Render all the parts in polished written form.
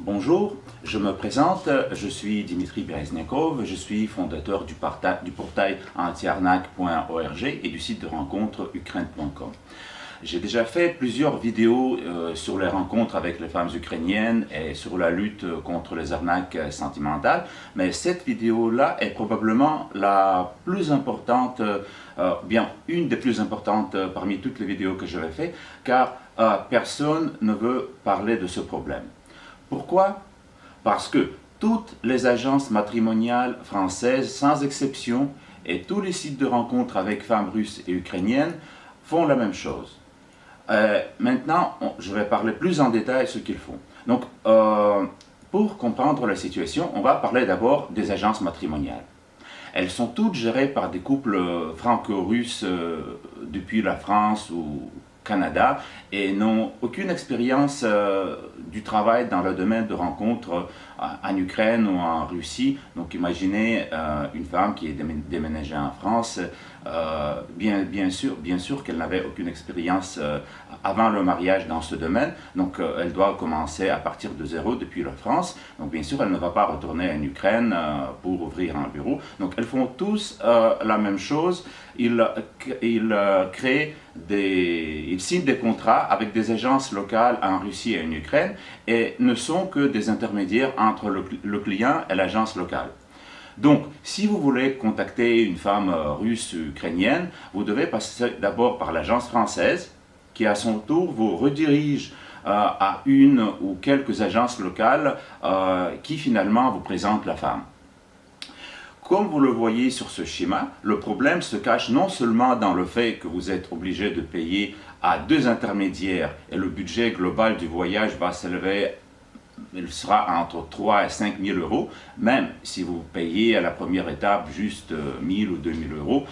Bonjour, je me présente, je suis Dimitri Bereznikov, je suis fondateur du portail antiarnaque.org et du site de rencontre ukraine.com. J'ai déjà fait plusieurs vidéos sur les rencontres avec les femmes ukrainiennes et sur la lutte contre les arnaques sentimentales, mais cette vidéo-là est probablement la plus importante, bien une des plus importantes parmi toutes les vidéos que j'avais faites, car personne ne veut parler de ce problème. Pourquoi? Parce que toutes les agences matrimoniales françaises, sans exception, et tous les sites de rencontres avec femmes russes et ukrainiennes font la même chose. Maintenant, je vais parler plus en détail de ce qu'ils font. Donc, pour comprendre la situation, on va parler d'abord des agences matrimoniales. Elles sont toutes gérées par des couples franco-russes depuis la France ou Canada et n'ont aucune expérience du travail dans le domaine de rencontres en Ukraine ou en Russie. Donc imaginez une femme qui est déménagée en France, bien sûr qu'elle n'avait aucune expérience avant le mariage dans ce domaine, donc elle doit commencer à partir de zéro depuis la France. Donc bien sûr elle ne va pas retourner en Ukraine pour ouvrir un bureau. Donc elles font tous la même chose. Ils signent des contrats avec des agences locales en Russie et en Ukraine et ne sont que des intermédiaires entre le client et l'agence locale. Donc, si vous voulez contacter une femme russe ou ukrainienne, vous devez passer d'abord par l'agence française qui à son tour vous redirige à une ou quelques agences locales qui finalement vous présentent la femme. Comme vous le voyez sur ce schéma, le problème se cache non seulement dans le fait que vous êtes obligé de payer à deux intermédiaires et le budget global du voyage va s'élever, il sera entre 3 et 5 000 euros, même si vous payez à la première étape juste 1 000 ou 2 000 euros,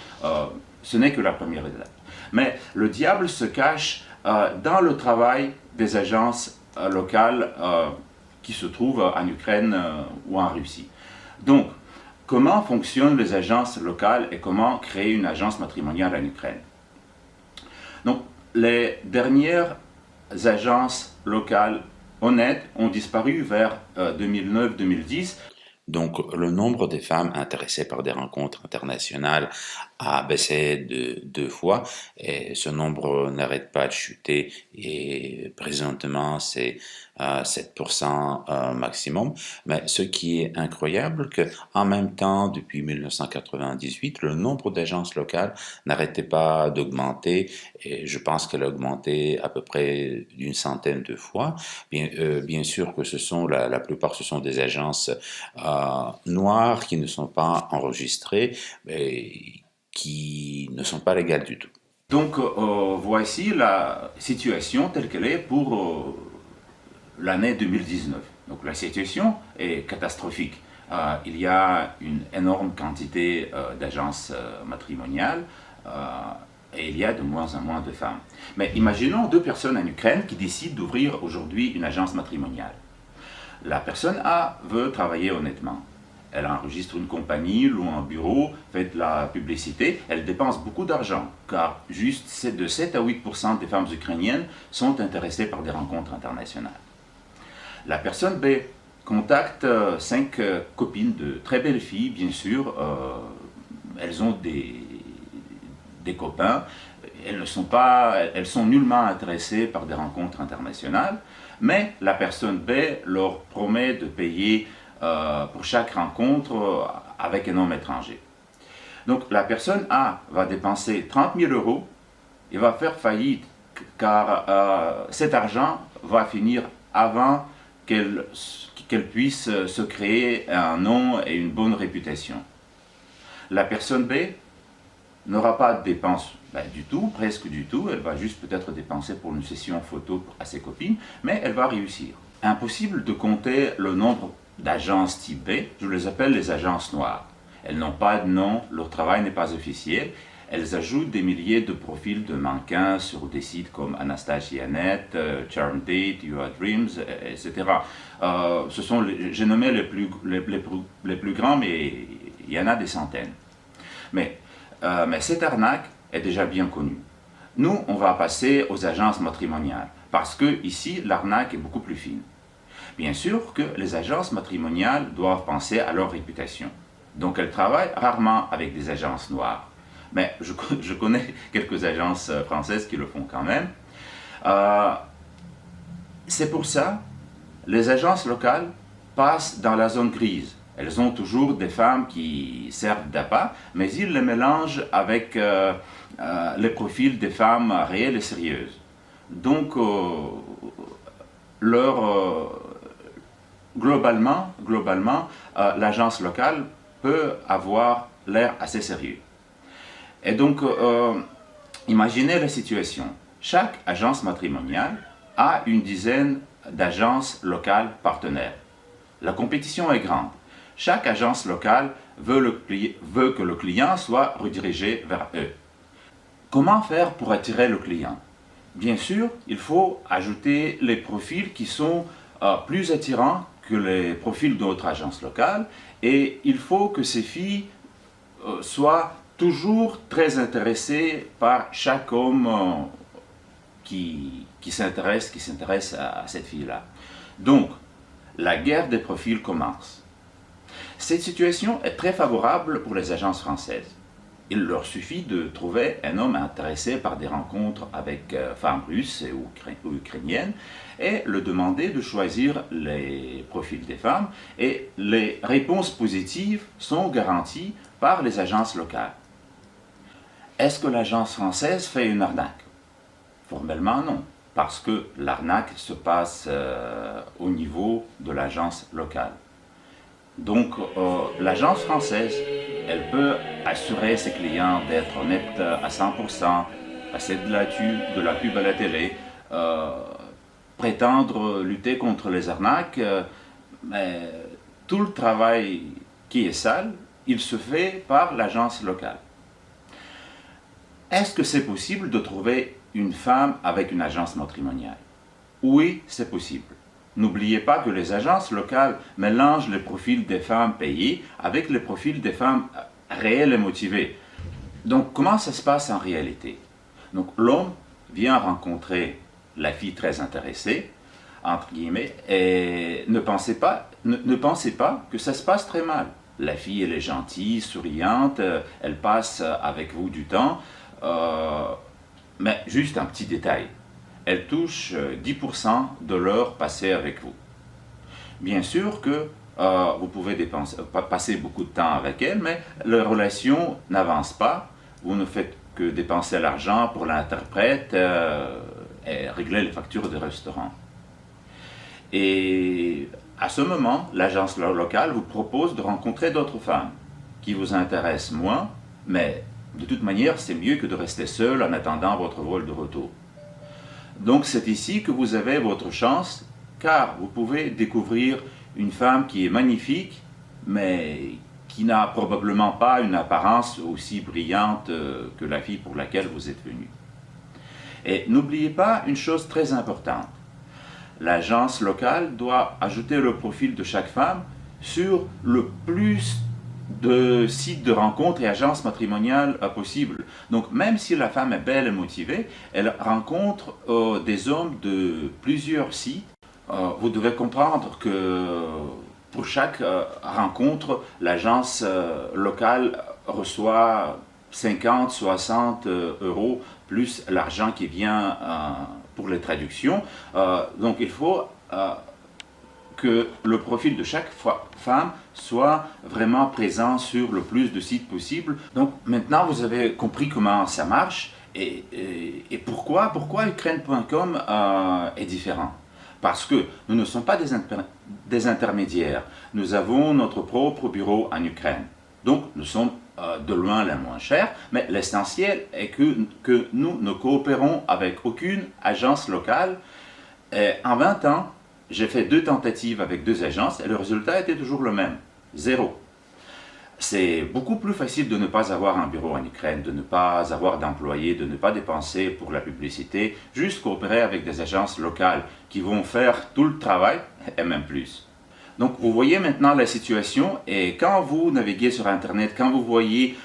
ce n'est que la première étape. Mais le diable se cache dans le travail des agences locales qui se trouvent en Ukraine ou en Russie. Donc, comment fonctionnent les agences locales et comment créer une agence matrimoniale en Ukraine? Donc, les dernières agences locales honnêtes ont disparu vers 2009-2010. Donc, le nombre de femmes intéressées par des rencontres internationales a baissé de 2 fois et ce nombre n'arrête pas de chuter et présentement c'est 7% maximum. Mais ce qui est incroyable, que en même temps, depuis 1998, le nombre d'agences locales n'arrêtait pas d'augmenter et je pense qu'elle a augmenté à peu près d'une centaine de fois. Bien sûr que la plupart ce sont des agences noires qui ne sont pas enregistrées et qui ne sont pas légales du tout. Donc voici la situation telle qu'elle est pour l'année 2019. Donc la situation est catastrophique. Il y a une énorme quantité d'agences matrimoniales et il y a de moins en moins de femmes. Mais imaginons deux personnes en Ukraine qui décident d'ouvrir aujourd'hui une agence matrimoniale. La personne A veut travailler honnêtement. Elle enregistre une compagnie, loue un bureau, fait de la publicité. Elle dépense beaucoup d'argent, car juste de 7 à 8% des femmes ukrainiennes sont intéressées par des rencontres internationales. La personne B contacte 5 copines de très belles filles, bien sûr. Elles ont des copains. Elles sont nullement intéressées par des rencontres internationales. Mais la personne B leur promet de payer pour chaque rencontre avec un homme étranger. Donc la personne A va dépenser 30 000 euros et va faire faillite car cet argent va finir avant qu'elle puisse se créer un nom et une bonne réputation. La personne B n'aura pas de dépenses du tout, presque du tout, elle va juste peut-être dépenser pour une session photo à ses copines, mais elle va réussir. Impossible de compter le nombre d'agences type B, je les appelle les agences noires. Elles n'ont pas de nom, leur travail n'est pas officiel, elles ajoutent des milliers de profils de mannequins sur des sites comme Anastasia.net, Charmdate, You Are Dreams, etc. J'ai nommé les plus grands, mais il y en a des centaines. Mais cette arnaque est déjà bien connue. Nous, on va passer aux agences matrimoniales, parce que ici, l'arnaque est beaucoup plus fine. Bien sûr que les agences matrimoniales doivent penser à leur réputation. Donc elles travaillent rarement avec des agences noires. Mais je connais quelques agences françaises qui le font quand même. C'est pour ça que les agences locales passent dans la zone grise. Elles ont toujours des femmes qui servent d'appât, mais ils les mélangent avec les profils des femmes réelles et sérieuses. Donc, globalement, l'agence locale peut avoir l'air assez sérieux. Et donc, imaginez la situation. Chaque agence matrimoniale a une dizaine d'agences locales partenaires. La compétition est grande. Chaque agence locale veut que le client soit redirigé vers eux. Comment faire pour attirer le client? Bien sûr, il faut ajouter les profils qui sont plus attirants que les profils d'autres agences locales, et il faut que ces filles soient toujours très intéressées par chaque homme qui s'intéresse à cette fille-là. Donc, la guerre des profils commence. Cette situation est très favorable pour les agences françaises. Il leur suffit de trouver un homme intéressé par des rencontres avec femmes russes ou ukrainiennes et le demander de choisir les profils des femmes, et les réponses positives sont garanties par les agences locales. Est-ce que l'agence française fait une arnaque? Formellement non, parce que l'arnaque se passe au niveau de l'agence locale. Donc l'agence française, elle peut assurer ses clients d'être honnêtes à 100%, passer de la pub à la télé, prétendre lutter contre les arnaques, mais tout le travail qui est sale, il se fait par l'agence locale. Est-ce que c'est possible de trouver une femme avec une agence matrimoniale? Oui, c'est possible. N'oubliez pas que les agences locales mélangent les profils des femmes payées avec les profils des femmes réelles et motivées. Donc, comment ça se passe en réalité? Donc, l'homme vient rencontrer la fille très intéressée, entre guillemets, et ne pensez pas que ça se passe très mal. La fille, elle est gentille, souriante, elle passe avec vous du temps, mais juste un petit détail. Elle touche 10% de l'heure passée avec vous. Bien sûr que vous pouvez passer beaucoup de temps avec elle, mais la relation n'avance pas. Vous ne faites que dépenser l'argent pour l'interprète et régler les factures de restaurant. Et à ce moment, l'agence locale vous propose de rencontrer d'autres femmes qui vous intéressent moins, mais de toute manière, c'est mieux que de rester seul en attendant votre vol de retour. Donc c'est ici que vous avez votre chance, car vous pouvez découvrir une femme qui est magnifique, mais qui n'a probablement pas une apparence aussi brillante que la fille pour laquelle vous êtes venu. Et n'oubliez pas une chose très importante. L'agence locale doit ajouter le profil de chaque femme sur le plus de sites de rencontres et agences matrimoniales possibles. Donc même si la femme est belle et motivée, elle rencontre des hommes de plusieurs sites. Vous devez comprendre que pour chaque rencontre, l'agence locale reçoit 50, 60 euros plus l'argent qui vient pour les traductions. Donc il faut que le profil de chaque femme soit vraiment présent sur le plus de sites possible. Donc maintenant vous avez compris comment ça marche et pourquoi Ukraine.com est différent. Parce que nous ne sommes pas des intermédiaires. Nous avons notre propre bureau en Ukraine. Donc nous sommes de loin les moins chers, mais l'essentiel est que nous ne coopérons avec aucune agence locale. Et en 20 ans, j'ai fait 2 tentatives avec 2 agences et le résultat était toujours le même, 0. C'est beaucoup plus facile de ne pas avoir un bureau en Ukraine, de ne pas avoir d'employés, de ne pas dépenser pour la publicité, juste coopérer avec des agences locales qui vont faire tout le travail et même plus. Donc vous voyez maintenant la situation, et quand vous naviguez sur Internet, quand vous voyez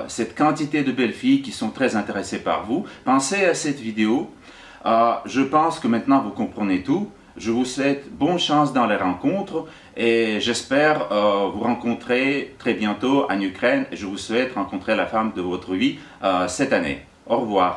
cette quantité de belles filles qui sont très intéressées par vous, pensez à cette vidéo. Je pense que maintenant vous comprenez tout. Je vous souhaite bonne chance dans les rencontres et j'espère vous rencontrer très bientôt en Ukraine. Et je vous souhaite rencontrer la femme de votre vie cette année. Au revoir.